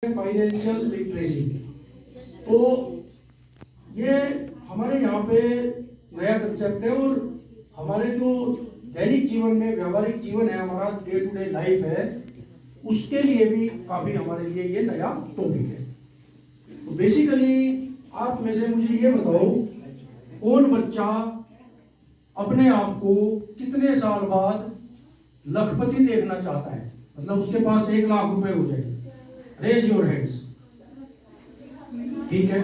Financial literacy. तो ये हमारे यहाँ पे नया कंसेप्ट है और हमारे जो दैनिक जीवन में व्यवहारिक जीवन है, हमारा डे टू डे लाइफ है, उसके लिए भी काफी हमारे लिए ये नया टॉपिक है। तो बेसिकली आप में से मुझे ये बताओ, कौन बच्चा अपने आप को कितने साल बाद लखपति देखना चाहता है, मतलब उसके पास 1 लाख रुपए हो जाए? Raise your hands. ठीक है,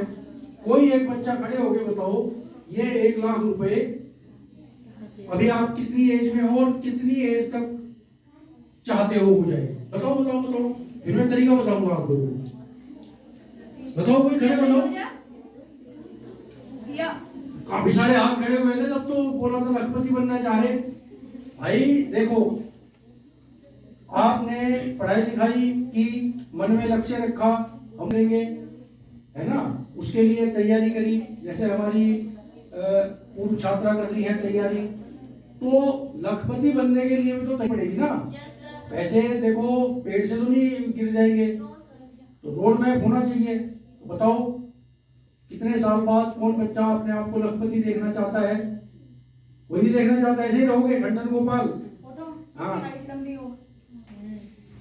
कोई एक बच्चा खड़े होके बताओ, ये 1 लाख रुपए अभी आप कितनी एज में हो और कितनी एज तक चाहते हो जाए? बताओ बताओ बताओ, फिर मैं तरीका बताऊंगा आप लोगों को। बताओ, कोई खड़े बताओ। काफी सारे हाथ खड़े हुए थे तब तो बोला था लखपति बनना चाह रहे। भाई देखो, आपने पढ़ाई लिखाई की, मन में लक्ष्य रखा, हम लेंगे, है ना, उसके लिए तैयारी करी, जैसे हमारी पूर्व छात्रा कर रही है तैयारी, तो लखपति बनने के लिए भी तो तैयारी पड़ेगी ना। पैसे देखो पेड़ से तो नहीं गिर जाएंगे, तो रोड मैप होना चाहिए। तो बताओ, कितने साल बाद कौन बच्चा अपने आप को लखपति देखना चाहता है? कोई नहीं देखना चाहता, ऐसे ही रहोगे खंडन गोपाल। हाँ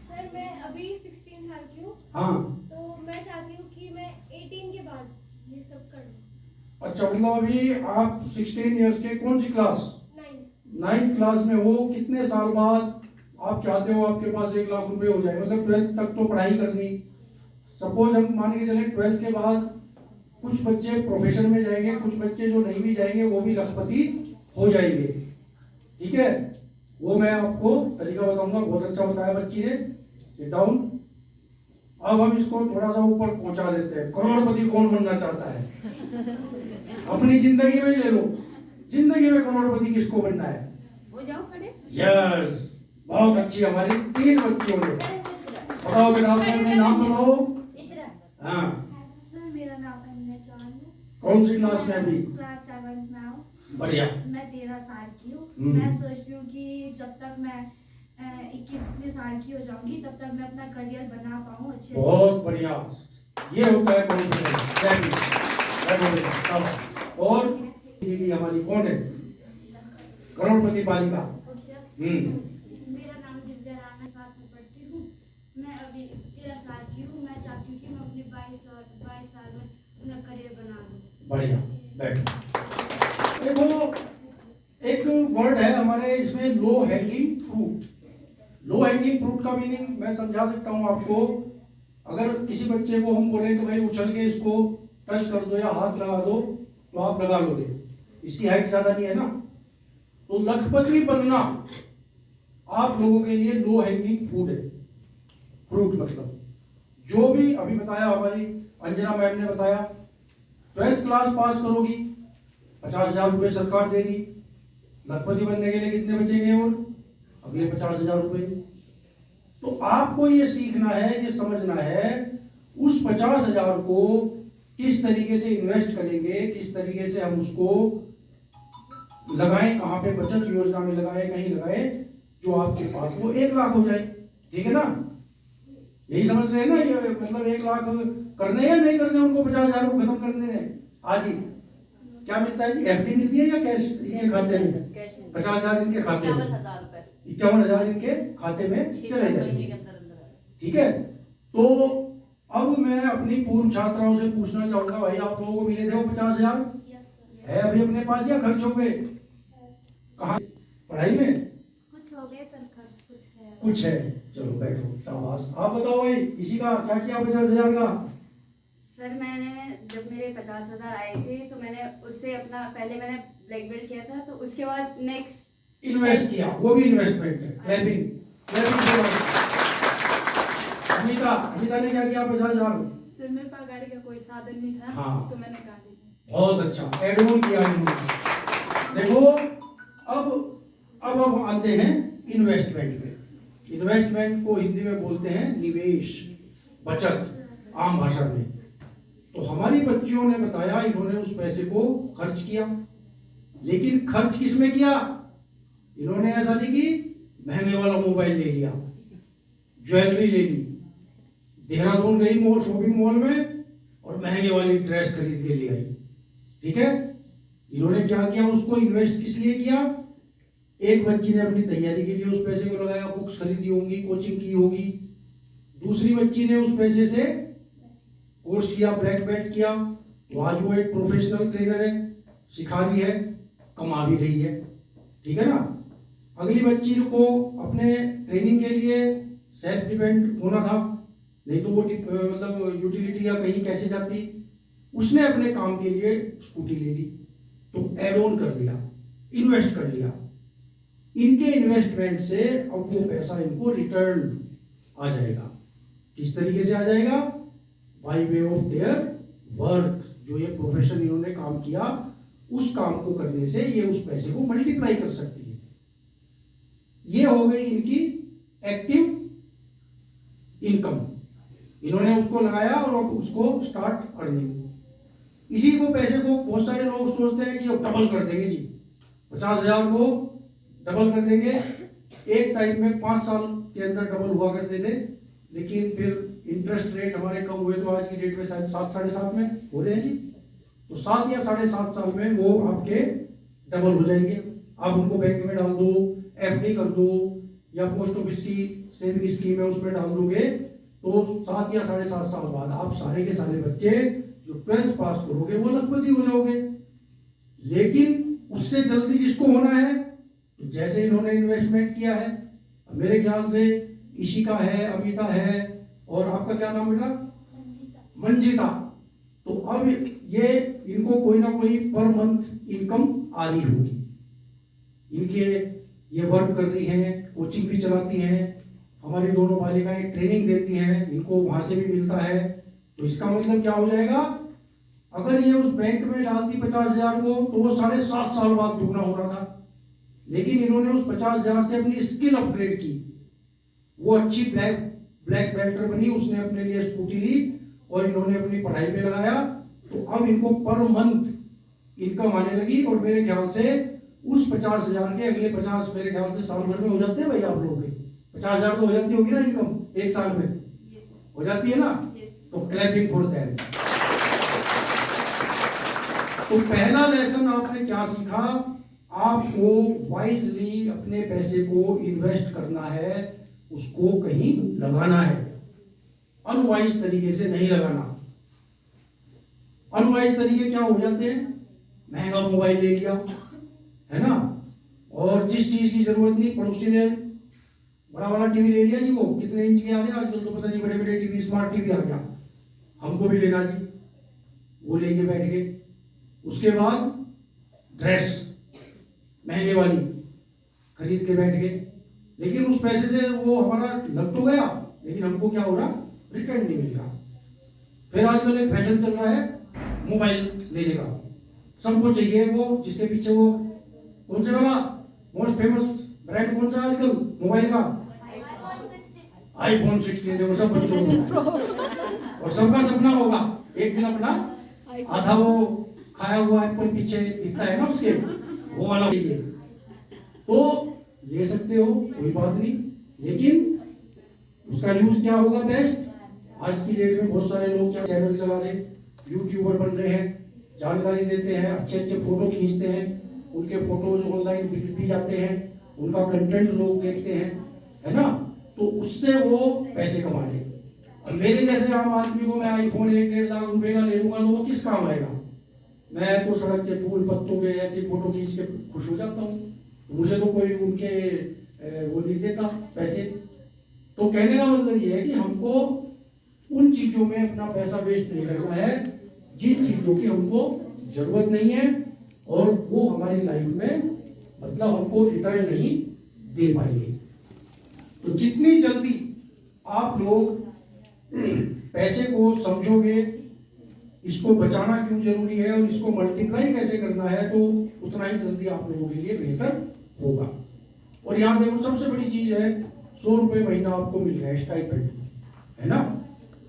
सर, मैं अभी 16 साल की हूँ। हाँ, तो मैं चाहती हूँ कि मैं 18 के बाद ये सब कर लूँ। अच्छा, मतलब अभी आप 16 इयर्स के, कौन सी क्लास? 9th क्लास में हो। कितने साल बाद आप चाहते हो आपके पास 1 लाख रुपए हो जाए? मतलब 12th तक तो पढ़ाई करनी। सपोज हम मान के चले 12th के बाद कुछ बच्चे प्रोफेशन में जाएंगे, कुछ बच्चे जो नहीं भी जाएंगे वो भी लखपति हो जाएंगे। ठीक है, वो मैं आपको तरीका बताऊंगा। बहुत अच्छा बताया बच्ची ने। Sit down. अब हम इसको थोड़ा सा ऊपर पहुंचा देते हैं। करोड़पति कौन बनना चाहता है? अपनी जिंदगी में ही ले लो, जिंदगी में करोड़पति किसको बनना है? हो जाओ खड़े। यस, बहुत अच्छी हमारी 3 बच्चियों ने। बताओ बेटा, अपने नाम बताओ। हाँ, सर मेरा नाम अन्य चौहान है। कौन सी क्लास में अभी? क्लास 7 में हूँ। बढ़िया। मैं 13 साल की हूँ। मैं सोचती हूँ कि जब तक मैं 21 साल की हो जाऊंगी तब तक मैं अपना करियर बना पाऊँ अच्छे से। बहुत बढ़िया, ये होता है कॉन्फिडेंस। और दीदी हमारी कौन है? करोड़पति बालिका। मेरा नाम दिव्या राणा, 7 में पढ़ती हूँ। मैं अभी 13 साल की हूँ। मैं चाहती हूँ कि मैं अपने 22 साल में अपना करियर बना लूँ। बढ़िया, बैठो। देखो, एक वर्ड है हमारे इसमें, low hanging fruit. Low hanging fruit का मीनिंग मैं समझा सकता हूँ आपको। अगर किसी बच्चे को हम बोले कि भाई उछल के इसको टच कर दो या हाथ लगा दो, तो आप लगा लोगे, इसकी हाइट ज्यादा नहीं है ना। तो लखपति बनना आप लोगों के लिए लो हैंगिंग फ्रूट है। फ्रूट मतलब जो भी अभी बताया, हमारी अंजना मैम ने बताया, 12th क्लास पास करोगी, 50,000 रुपये सरकार देगी। लखपति बनने के लिए कितने बचेंगे और अगले 50,000 रुपये? तो आपको ये सीखना है, ये समझना है, उस 50,000 को किस तरीके से इन्वेस्ट करेंगे, किस तरीके से हम उसको लगाएं, कहाँ पे बचत योजना में लगाएं, कहीं लगाएं जो आपके पास वो 1 लाख हो जाए। ठीक है ना, यही समझ रहे हैं ना? ये मतलब 1 लाख करने या नहीं करने, उनको 50,000 को खत्म करने हैं आज ही। क्या मिलता है जी? एफडी मिलती है या कैश इनके खाते में? 50,000 इनके खाते में, 51,000 इनके खाते में चले जाएंगे। ठीक है, तो अब मैं अपनी पूर्व छात्राओं से पूछना चाहूंगा, भाई आप लोगों को मिले थे वो 50,000? है अभी अपने पास या खर्च हो गए? कहाँ? पढ़ाई में कुछ हो गए सर, खर्च कुछ है। कुछ है, चलो बैठो, शाबाश। आप बताओ भाई, इसी का क्या किया 50,000 का? सर मैंने जब मेरे 50,000 आए थे तो मैंने उससे अपना पहले मैंने ब्लैक बेल्ट किया था, तो उसके बाद नेक्स्ट इन्वेस्ट किया, वो भी इन्वेस्टमेंट है। क्लैपिंग। अमिता, अमिता ने क्या किया 50,000? सर मेरे पास गाड़ी का कोई साधन नहीं था। हाँ। तो मैंने गाड़ी ली। बहुत अच्छा, एड ऑन किया इन्होंने। देखो, अब हम आते हैं इन्वेस्टमेंट पे। इन्वेस्टमेंट को हिंदी में बोलते हैं निवेश, बचत, आम भाषा में। तो हमारी बच्चियों ने बताया, इन्होंने उस पैसे को खर्च किया, लेकिन खर्च किस में किया? इन्होंने ऐसा नहीं कि महंगे वाला मोबाइल ले लिया, ज्वेलरी ले ली, देहरादून गई मॉल, शॉपिंग मॉल में, और महंगे वाली ड्रेस खरीद के ले आई। ठीक है, इन्होंने क्या किया, उसको इन्वेस्ट किस लिए किया? एक बच्ची ने अपनी तैयारी के लिए उस पैसे को लगाया, बुक्स खरीदी होंगी, कोचिंग की होगी। दूसरी बच्ची ने उस पैसे से कोर्स किया, ब्लैक बेल्ट किया, तो आज वो एक प्रोफेशनल ट्रेनर है, सिखा रही है, कमा भी रही है। ठीक है ना। अगली बच्ची को अपने ट्रेनिंग के लिए सेल्फ डिपेंड होना था, नहीं तो वो मतलब यूटिलिटी या कहीं कैसे जाती, उसने अपने काम के लिए स्कूटी ले ली, तो एड ऑन कर लिया, इन्वेस्ट कर लिया। इनके इन्वेस्टमेंट से अब वो पैसा इनको रिटर्न आ जाएगा। किस तरीके से आ जाएगा? By way of their work. जो ये प्रोफेशन इन्होंने काम किया, उस काम को करने से ये उस पैसे को मल्टीप्लाई कर सकती है। ये हो गई इनकी एक्टिव इनकम। इन्होंने उसको लगाया और उसको स्टार्ट अर्निंग। इसी को पैसे को बहुत सारे लोग सोचते हैं कि अब डबल कर देंगे जी, 50,000 को डबल कर देंगे। एक टाइम में 5 साल के अंदर डबल हुआ करते थे, लेकिन फिर इंटरेस्ट रेट हमारे कम हुए, तो आज की डेट में शायद 7 साढ़े 7 में हो रहे हैं जी। तो 7 या साढ़े 7 साल में वो आपके डबल हो जाएंगे। आप उनको बैंक में डाल दो, एफडी कर दो, या पोस्ट ऑफिस की सेविंग स्कीम है उसमें डाल दोगे, तो 7 या साढ़े 7 साल बाद आप सारे के सारे बच्चे जो 12th पास करोगे वो लखपति हो जाओगे। लेकिन उससे जल्दी जिसको होना है, तो जैसे इन्होंने इन्वेस्टमेंट किया है, मेरे ख्याल से इशिका है, अमिता है, और आपका क्या नाम बेटा? मंजिता। तो अब ये इनको कोई ना कोई पर मंथ इनकम आ रही होगी। इनके ये वर्क कर रही हैं, कोचिंग भी चलाती हैं, हमारी दोनों बालिकाएं ट्रेनिंग देती हैं, इनको वहां से भी मिलता है। तो इसका मतलब क्या हो जाएगा? अगर ये उस बैंक में डालती 50,000 को, तो वो 7.5 साल बाद दुगना हो रहा था। लेकिन इन्होंने उस 50,000 से अपनी स्किल अपग्रेड की, वो अच्छी ब्लैक बेल्टर बनी, उसने अपने लिए स्कूटी ली और इन्होंने अपनी पढ़ाई में लगाया। तो अब इनको पर मंथ इनकम आने लगी, और मेरे ख्याल से उस 50,000 के अगले 50 मेरे ख्याल से साल भर में हो जाते हैं भाई आप लोगों के 50,000 तो हो जाती होगी ना इनकम एक साल में? हो जाती है ना? तो क्लैपिंग फॉर दैट। तो पहला लेसन आपने क्या सीखा? आपको वाइजली अपने पैसे को इन्वेस्ट करना है, उसको कहीं लगाना है, अनवाइज तरीके से नहीं लगाना। अनवाइज तरीके क्या हो जाते हैं? महंगा मोबाइल ले लिया, है ना, और जिस चीज की जरूरत नहीं, पड़ोसी ने बड़ा वाला टीवी ले लिया जी, वो कितने इंच के आ गया आजकल, तो पता नहीं, बड़े बड़े टीवी, स्मार्ट टीवी आ गया, हमको भी लेना जी, वो लेके बैठ गए। उसके बाद ड्रेस महंगे वाली खरीद के बैठ गए, लेकिन उस पैसे से वो हमारा लग तो गया, लेकिन हमको क्या हो रहा? रिटर्न नहीं मिल रहा। फिर आजकल एक फैशन चल रहा है मोबाइल लेने का, सबको चाहिए वो, जिसके पीछे वो कौन से वाला मोस्ट फेमस ब्रांड कौन सा आजकल मोबाइल का? iPhone 16। देखो सब बच्चों को, और सबका सपना होगा एक दिन अपना आधा वो खाया हुआ एप्पल पीछे दिखता है ना उसके, वो वाला चाहिए। तो ले सकते हो, कोई बात नहीं, लेकिन उसका यूज क्या होगा बेस्ट? आज की डेट में बहुत सारे लोग क्या चैनल चला रहे, यूट्यूबर बन रहे हैं, जानकारी देते हैं, अच्छे अच्छे फोटो खींचते हैं, उनके फोटोज ऑनलाइन बिक भी जाते हैं, उनका कंटेंट लोग देखते हैं, है ना, तो उससे वो पैसे कमा ले। और मेरे जैसे आम आदमी को मैं आईफोन 1-1.5 लाख रुपए का ले लूंगा, तो वो किस काम आएगा? मैं तो सड़क के फूल पत्तों के ऐसी फोटो खींच के खुश हो जाता हूँ, मुझे तो कोई उनके वो नहीं देता पैसे। तो कहने का मतलब ये है कि हमको उन चीजों में अपना पैसा वेस्ट नहीं करना है जिन चीजों की हमको जरूरत नहीं है, और वो हमारी लाइफ में मतलब हमको रिटर्न नहीं दे पाएंगे। तो जितनी जल्दी आप लोग पैसे को समझोगे, इसको बचाना क्यों जरूरी है और इसको मल्टीप्लाई कैसे करना है, तो उतना ही जल्दी आप लोगों के लिए बेहतर होगा। और यहाँ देखो सबसे बड़ी चीज है, 100 रुपये महीना आपको मिल रहा है स्टाइपेंड, है ना,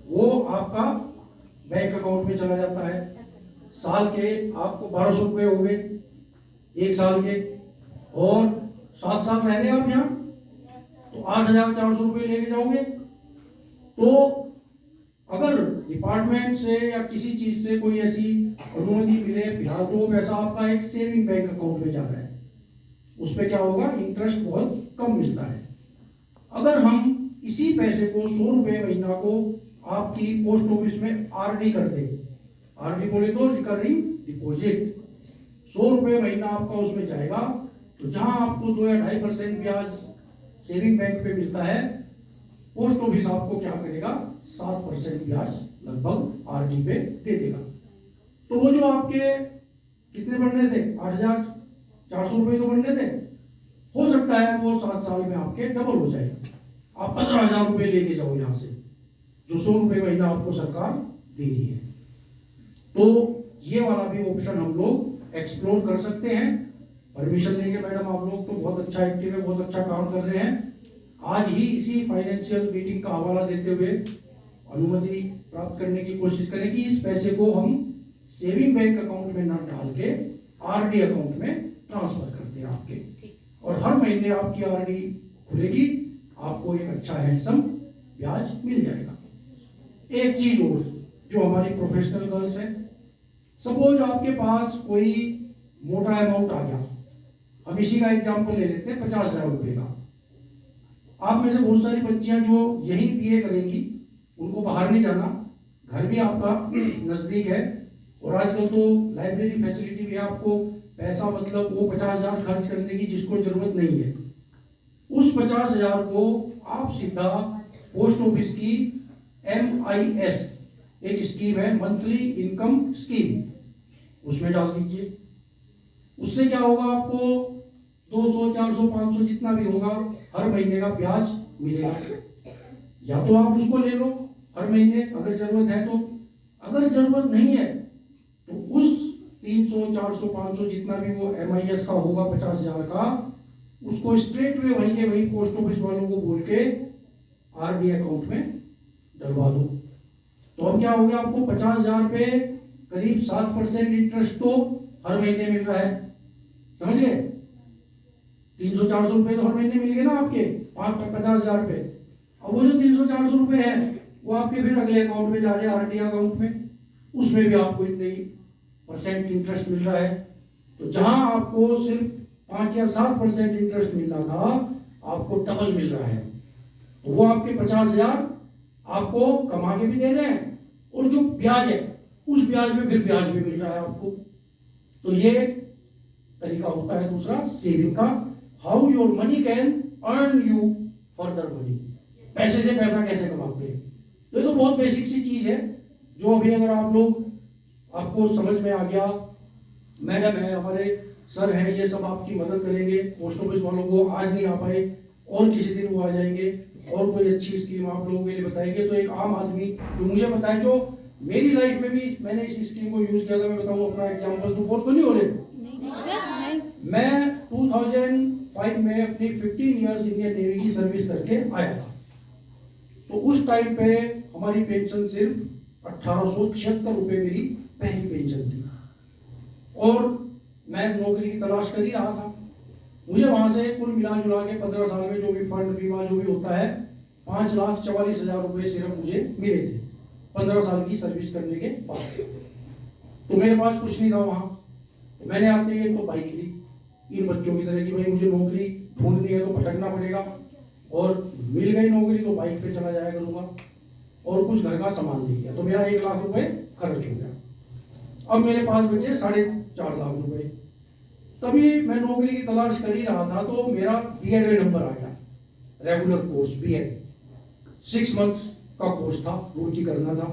वो आपका बैंक अकाउंट में चला जाता है। साल के आपको 1200 रुपये हो गए एक साल के, और 7 साल रहने आप यहाँ, तो 8,400 रुपये लेके जाओगे, तो अगर डिपार्टमेंट से या किसी चीज से कोई ऐसी अनुमति मिले फिलहाल तो वो पैसा आपका एक सेविंग बैंक अकाउंट में जा रहा है, उस पर क्या होगा, इंटरेस्ट बहुत कम मिलता है। अगर हम इसी पैसे को 100 रुपये महीना को आपकी पोस्ट ऑफिस में आरडी कर दें, आरडी बोले तो रिकरिंग डिपॉजिट, 100 रुपये महीना आपका उसमें जाएगा, तो जहां आपको 2 या 2.5% ब्याज सेविंग बैंक पे मिलता है, पोस्ट ऑफिस आपको क्या करेगा, 7% ब्याज लगभग आरडी पे दे देगा। तो वो जो आपके कितने बढ़ रहे थे, 8,400 रुपये तो बढ़ रहे थे, हो सकता है वो 7 साल में आपके डबल हो जाए, आप 15,000 रुपये लेके जाओ यहाँ से, जो 100 रुपये महीना आपको सरकार दे रही है। तो ये वाला भी ऑप्शन हम लोग एक्सप्लोर कर सकते हैं। परमिशन लेके मैडम आप लोग तो बहुत अच्छा एक्टिव है, बहुत अच्छा काम कर रहे हैं। आज ही इसी फाइनेंशियल मीटिंग का हवाला देते हुए अनुमति प्राप्त करने की कोशिश करें कि इस पैसे को हम सेविंग बैंक अकाउंट में ना डाल के आरडी अकाउंट में ट्रांसफर करते हैं आपके, और हर महीने आपकी आरडी खुलेगी, आपको एक अच्छा हैंडसम ब्याज मिल जाएगा। एक चीज और जो हमारी प्रोफेशनल गर्ल्स है, सपोज आपके पास कोई मोटा अमाउंट आ गया, हम इसी का एग्जांपल ले लेते हैं 50,000 रुपये का। आप में से बहुत सारी बच्चियां जो यही बीए करेंगी, उनको बाहर नहीं जाना, घर भी आपका नजदीक है, और आजकल तो लाइब्रेरी फैसिलिटी भी है, आपको पैसा मतलब वो 50,000 खर्च करने की जिसको जरूरत नहीं है, उस 50,000 को आप सीधा पोस्ट ऑफिस की MIS एक स्कीम है, मंथली इनकम स्कीम, उसमें डाल दीजिए। उससे क्या होगा, आपको 200, 400, 500 जितना भी होगा हर महीने का ब्याज मिलेगा। या तो आप उसको ले लो हर महीने अगर जरूरत है तो, अगर जरूरत नहीं है तो उस 300, 400, 500 जितना भी वो MIS का होगा 50,000 का, उसको स्ट्रेट वे वहीं के वहीं पोस्ट ऑफिस वालों को बोल के आरडी अकाउंट में डलवा दो। तो अब क्या हो गया, आपको 50,000 पे करीब 7% इंटरेस्ट तो हर महीने मिल रहा है, समझ गए। 300-400 रुपए तो हर महीने मिल गए ना आपके 50,000 रुपए। अब वो जो 300-400 रुपए है वो आपके फिर अगले अकाउंट में जा रहे हैं, आरडी अकाउंट में, उसमें भी आपको इतने % इंटरेस्ट मिल रहा है। तो जहां आपको सिर्फ 5 या 7% इंटरेस्ट मिल रहा था, आपको डबल मिल रहा है। तो वो आपके 50,000 आपको कमा के भी दे रहे हैं, और जो ब्याज है उस ब्याज में फिर ब्याज भी मिल रहा है आपको। तो ये तरीका होता है दूसरा सेविंग का, how your money can earn you further money, पैसे से पैसा कैसे कमाते हैं। तो ये तो बहुत बेसिक सी चीज है, जो अभी अगर आप लोग, आपको समझ में आ गया, मैडम है, हमारे सर हैं, ये सब आपकी मदद करेंगे। पोस्ट ऑफिस वालों को आज नहीं आ पाए और किसी दिन वो आ जाएंगे और कोई अच्छी स्कीम आप लोगों के लिए बताएंगे। तो एक आम आदमी जो मुझे बताए, जो मेरी लाइफ में भी मैंने इस स्कीम को यूज किया था, मैं बताऊं अपना एग्जांपल, तो बोर तो नहीं हो रहे। मैं 2005 में अपनी 15 इयर्स इंडियन नेवी की सर्विस करके आया था। तो उस टाइम पे हमारी पेंशन सिर्फ 1876 रुपये मेरी पहली पेंशन थी, और मैं नौकरी की तलाश कर ही रहा था। मुझे वहां से कुल मिला जुला के 15 साल में जो भी फंड बीमा जो भी होता है, 5,44,000 रुपये सिर्फ मुझे मिले थे 15 साल की सर्विस करने के बाद। तो मेरे पास कुछ नहीं था वहां, तो मैंने आते ही एक तो बाइक ली, इन बच्चों की तरह की, भाई मुझे नौकरी ढूंढनी है तो भटकना पड़ेगा, और मिल गई नौकरी तो बाइक पे चला जाया करूंगा, और कुछ घर का सामान ले गया, तो मेरा 1 लाख रुपए खर्च हो गया। अब मेरे पास बचे 4.5 लाख रुपए। तभी मैं नौकरी की तलाश कर ही रहा था, तो मेरा BEd में नंबर आ गया, रेगुलर कोर्स BEd 6 मंथ्स का कोर्स था, रुड़की करना था।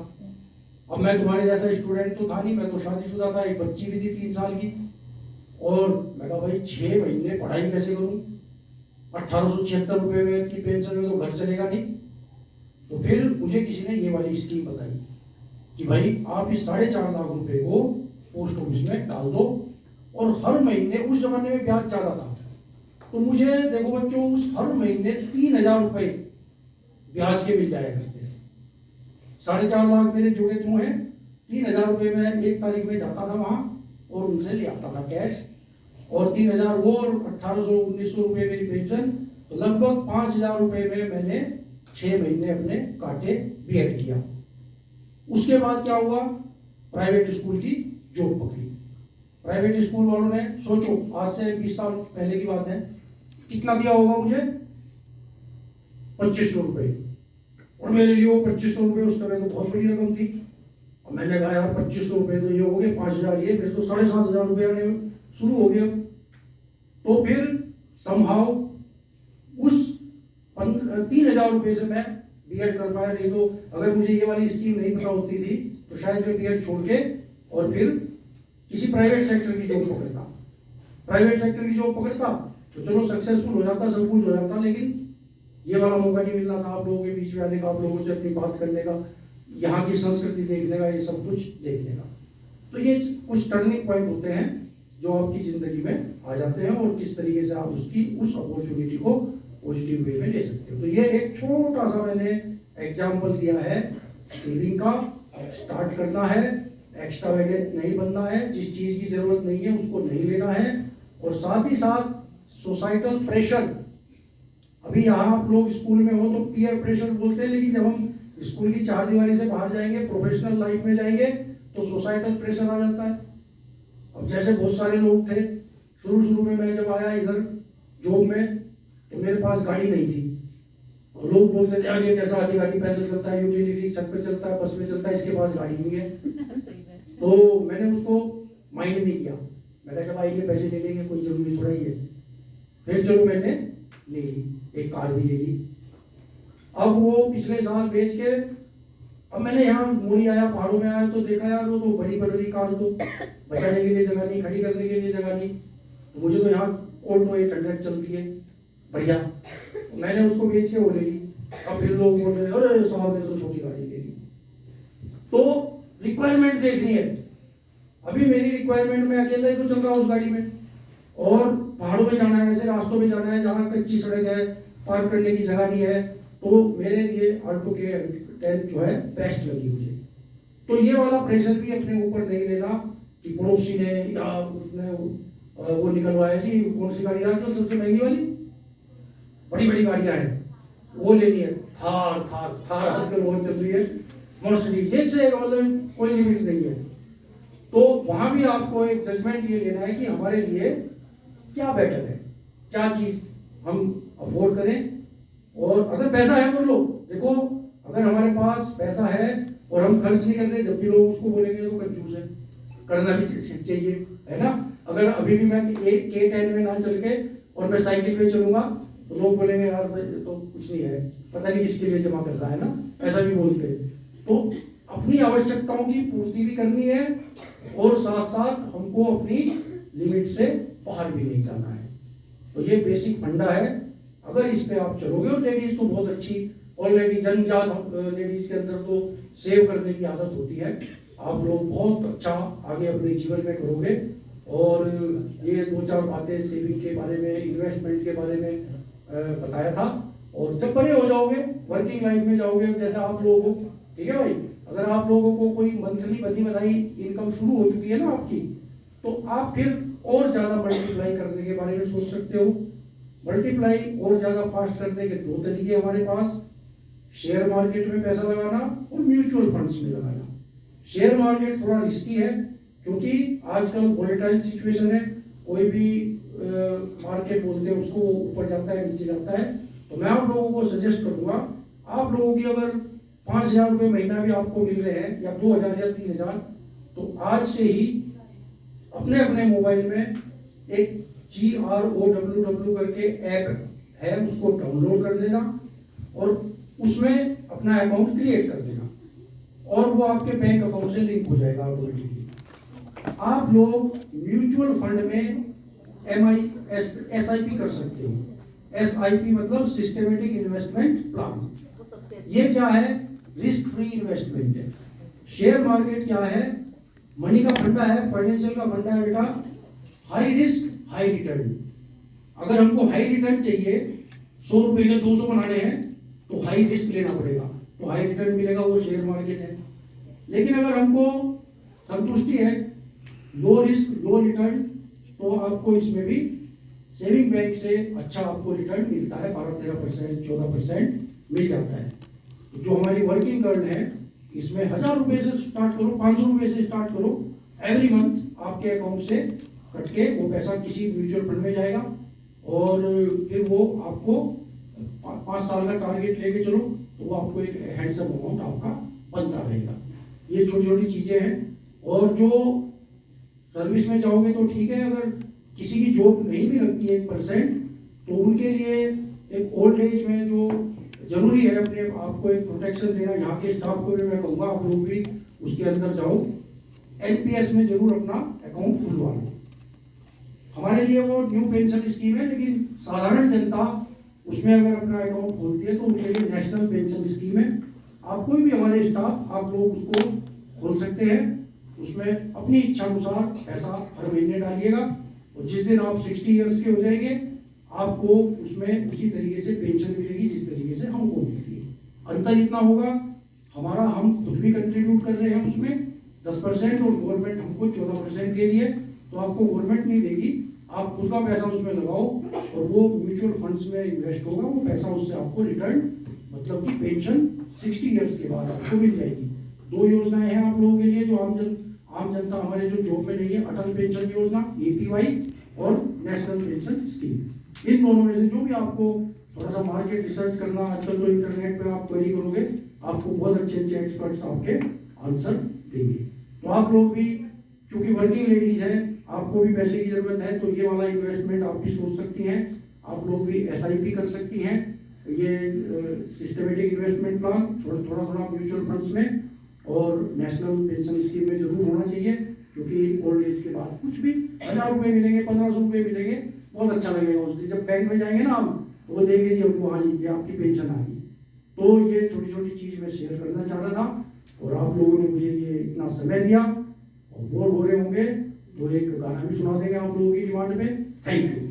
अब मैं तुम्हारे जैसा स्टूडेंट तो था नहीं, मैं तो शादीशुदा था, एक बच्ची भी थी 3 साल की, और मैं कहा भाई 6 महीने पढ़ाई कैसे करूं, 1876 रुपये में की पेंशन में तो घर चलेगा नहीं। तो फिर मुझे किसी ने ये वाली स्कीम बताई कि भाई आप इस 4.5 लाख रुपए को पोस्ट ऑफिस में डाल दो, और हर महीने, उस जमाने में ब्याज ज्यादा था, तो मुझे देखो बच्चों, उस हर महीने 3,000 रुपए ब्याज के मिल जाया करते थे। 4.5 लाख मेरे जुड़े थ्रू हैं, 3,000 रुपए में 1 तारीख में जाता था वहां और उनसे ले आता था कैश, और 3,000 वो, और 1,800-1,900 रुपए मेरी पेंशन, तो लगभग 5,000 रुपए में मैंने 6 महीने अपने काटे BEd किया। उसके बाद क्या हुआ, प्राइवेट स्कूल की जॉब पकड़ी। प्राइवेट स्कूल वालों ने, सोचो आज से 20 साल पहले की बात है, कितना दिया होगा मुझे, 2500 रुपये। और मेरे लिए वो 2500 रुपये उस समय तो बहुत बड़ी रकम थी। और मैंने कहा यार 2500 रुपये तो ये हो गए, 5000 ये, फिर तो 7500 रुपये आने शुरू हो गया। तो फिर समहाउ उस 3000 रुपये से मैं बीएड कर पाया। नहीं तो अगर मुझे ये वाली स्कीम नहीं पता होती थी तो शायद मैं बीएड छोड़ के और फिर किसी प्राइवेट सेक्टर की जॉब पकड़ता। प्राइवेट सेक्टर की जॉब पकड़ता तो चलो सक्सेसफुल हो जाता, सब कुछ हो जाता, लेकिन ये वाला मौका नहीं मिलना था आप लोगों के बीच में आने का, आप लोगों से अपनी बात करने का, यहाँ की संस्कृति देखने का, ये सब कुछ देखने का। तो ये कुछ टर्निंग पॉइंट होते हैं जो आपकी जिंदगी में आ जाते हैं और किस तरीके से आप उस अपॉर्चुनिटी को पॉजिटिव वे में ले सकते हो। तो ये एक छोटा सा मैंने एग्जाम्पल दिया है सेविंग का। स्टार्ट करना है, एक्स्ट्रावेगेंट नहीं बनना है, जिस चीज की जरूरत नहीं है उसको नहीं लेना है। और साथ ही साथ सोसाइटल प्रेशर, अभी यहाँ आप लोग स्कूल में हो तो पीयर प्रेशर बोलते हैं, लेकिन जब हम स्कूल की चार दीवारी से बाहर जाएंगे, प्रोफेशनल लाइफ में जाएंगे तो सोसाइटल प्रेशर आ जाता है। अब जैसे बहुत सारे लोग थे, शुरू में मैं जब आया इधर जॉब में तो मेरे पास गाड़ी नहीं थी, तो लोग बोलते थे यार ये कैसा अधिकारी पैदल चलता है, यूटिलिटी छत पे चलता है, बस में चलता है, इसके पास गाड़ी नहीं है। तो मैंने उसको माइंड नहीं किया, मैं कहा भाई ये पैसे ले लेंगे, कोई जरूरी थोड़ा ही है। फिर चलो मैंने ले ली, एक कार भी ले ली। अब वो पिछले साल बेच के, अब मैंने यहाँ मोरी आया, पहाड़ों में आया तो देखा यार वो तो बड़ी कार, तो बचाने के लिए जगह नहीं, खड़ी करने के लिए जगह नहीं। तो मुझे तो यहाँ ऑल्टो 800 चलती है बढ़िया, मैंने उसको बेच के वो ले ली। अब फिर लोग बोल रहे अरे साहब ने तो छोटी गाड़ी ले ली। तो रिक्वायरमेंट देखनी है। अभी मेरी रिक्वायरमेंट में अकेला ही तो चल रहा हूँ उस गाड़ी में, और पहाड़ों में जाना है, ऐसे रास्तों में जाना है जहाँ कच्ची सड़क है, पार्क करने की जगह नहीं है, तो मेरे लिए ऑल्टो के 10 जो है बेस्ट लगी मुझे। तो ये वाला प्रेशर भी अपने ऊपर नहीं लेना कि पड़ोसी ने या उसने वो निकलवाया जी, कौन सी गाड़ी आजकल सबसे महंगी वाली, बड़ी गाड़ियां हैं वो लेनी है, थार आजकल बहुत चल रही है, मर्सिडीज, एक से एक, मतलब कोई लिमिट नहीं है। तो वहां भी आपको एक जजमेंट ये लेना है कि हमारे लिए क्या बेटर है, क्या चीज हम अफोर्ड करें। और अगर पैसा है तो लो, देखो अगर हमारे पास पैसा है और हम खर्च नहीं करते, जब भी लोग उसको बोलेंगे तो कंजूस है, करना भी चाहिए, है ना। अगर अभी भी मैं K10 में ना चल के और मैं साइकिल पे चलूंगा तो लोग बोलेंगे यार तो कुछ नहीं है, पता नहीं किसके लिए जमा कर रहा है ना, ऐसा भी बोलते हैं। तो अपनी आवश्यकताओं की पूर्ति भी करनी है और साथ साथ हमको अपनी लिमिट से बाहर भी नहीं जाना है। तो ये बेसिक फंडा है, अगर इस पे आप चलोगे। और लेडीज तो बहुत अच्छी ऑलरेडी जन्मजात लेडीज के अंदर तो सेव करने की आदत होती है, आप लोग बहुत अच्छा आगे अपने जीवन में करोगे। और ये 2-4 बातें सेविंग के बारे में, इन्वेस्टमेंट के बारे में बताया था। और जब बड़े हो जाओगे, वर्किंग लाइफ में जाओगे, जैसे आप लोग हो, ठीक है भाई, अगर आप लोगों को कोई मंथली बनी बनाई इनकम शुरू हो चुकी है ना आपकी, तो आप फिर और ज्यादा मल्टीप्लाई करने के बारे में सोच सकते हो। मल्टीप्लाई और ज्यादा फास्ट करने के 2 तरीके हमारे पास, शेयर मार्केट में पैसा लगाना और म्यूचुअल फंड्स में लगाना। शेयर मार्केट थोड़ा रिस्की है क्योंकि आजकल वोलेटाइल सिचुएशन है, कोई भी मार्केट बोलते हैं उसको, ऊपर जाता है नीचे जाता है। तो मैं आप लोगों को सजेस्ट करूंगा, आप लोगों की अगर 5,000 रुपये महीना भी आपको मिल रहे हैं या 2,000 या 3,000, तो आज से ही अपने अपने मोबाइल में एक GROWW करके ऐप है, उसको डाउनलोड कर लेना और उसमें अपना अकाउंट क्रिएट कर देना और वो आपके बैंक अकाउंट से लिंक हो जाएगा ऑटोमेटिकली। आप लोग म्यूचुअल फंड में SIP कर सकते हो। SIP मतलब सिस्टमेटिक इन्वेस्टमेंट प्लान। ये क्या है? रिस्क फ्री इन्वेस्टमेंट है। शेयर मार्केट क्या है? मनी का फंडा है, फाइनेंशियल का फंडा है बेटा, हाई रिस्क हाई रिटर्न। अगर हमको हाई रिटर्न चाहिए, 100 रुपए के 200 बनाने हैं, तो हाई रिस्क लेना पड़ेगा, तो हाई रिटर्न मिलेगा, वो शेयर मार्केट है। लेकिन अगर हमको संतुष्टि है लो रिस्क लो रिटर्न, तो आपको इसमें भी सेविंग बैंक से अच्छा आपको रिटर्न मिलता है, 12-13%, 14% मिल जाता है। तो जो हमारी वर्किंग गर्ल है, इसमें 1000 रुपए से स्टार्ट करो, 500 रुपए से स्टार्ट करो, एवरी मंथ आपके अकाउंट से कट के वो पैसा किसी म्यूचुअल फंड में जाएगा और फिर वो आपको 5 साल का टारगेट लेके चलो तो वो आपको एक हैंडसम अमाउंट आपका बनता रहेगा। ये छोटी छोटी चीजें हैं। और जो सर्विस में जाओगे तो ठीक है, अगर किसी की जॉब नहीं भी लगती है 1% तो उनके लिए एक ओल्ड एज में जो जरूरी है अपने आपको एक प्रोटेक्शन देना, यहाँ के स्टाफ को भी मैं कहूँगा आप लोग भी उसके अंदर जाओ, एनपीएस में जरूर अपना अकाउंट खुलवा लो। हमारे लिए वो न्यू पेंशन स्कीम है, लेकिन साधारण जनता उसमें अगर अपना अकाउंट खोलती है तो उनके लिए नेशनल पेंशन स्कीम है। आप कोई भी हमारे स्टाफ आप लोग उसको खोल सकते हैं, उसमें अपनी इच्छा अनुसार पैसा हर महीने डालिएगा और जिस दिन आप 60 ईयर्स के हो जाएंगे आपको उसमें उसी तरीके से पेंशन मिलेगी जिस तरीके से हमको मिलती है। अंतर इतना होगा, हमारा हम खुद भी कंट्रीब्यूट कर रहे हैं उसमें 10% और गवर्नमेंट हमको 14% दे रही है, तो आपको गवर्नमेंट नहीं देगी, आप खुद का पैसा उसमें लगाओ और वो म्यूचुअल फंड्स में इन्वेस्ट होगा, वो पैसा उससे आपको रिटर्न मतलब कि पेंशन 60 ईयर्स के बाद आपको मिल जाएगी। 2 योजनाएं हैं आप लोगों के लिए जो आम जनता हमारे जो जॉब में नहीं है, अटल पेंशन योजना APY और नेशनल पेंशन स्कीम। इन दोनों में से जो भी आपको थोड़ा सा मार्केट रिसर्च करना, आजकल तो इंटरनेट पे आप क्वेरी करोगे आपको बहुत अच्छे अच्छे एक्सपर्ट्स आपके आंसर देंगे। तो आप लोग भी क्योंकि वर्किंग लेडीज हैं, आपको भी पैसे की जरूरत है, तो ये वाला इन्वेस्टमेंट आप भी सोच सकती हैं। आप लोग भी SIP कर सकती हैं, ये सिस्टमेटिक इन्वेस्टमेंट प्लान थोड़ा थोड़ा म्यूचुअल फंड्स में और नेशनल पेंशन स्कीम में जरूर होना चाहिए, क्योंकि ओल्ड एज के बाद कुछ भी 1000 रुपये मिलेंगे, 1500 रुपये मिलेंगे, बहुत अच्छा लगेगा उस दिन जब बैंक में जाएंगे ना हम, तो वो देंगे जी हमको, हाँ जी ये आपकी पेंशन आ गई। तो ये छोटी छोटी चीज मैं शेयर करना चाहता था और आप लोगों ने मुझे ये इतना समय दिया और बोर हो रहे होंगे तो एक गाना भी सुना देंगे आप लोगों की डिमांड पे। Thank you.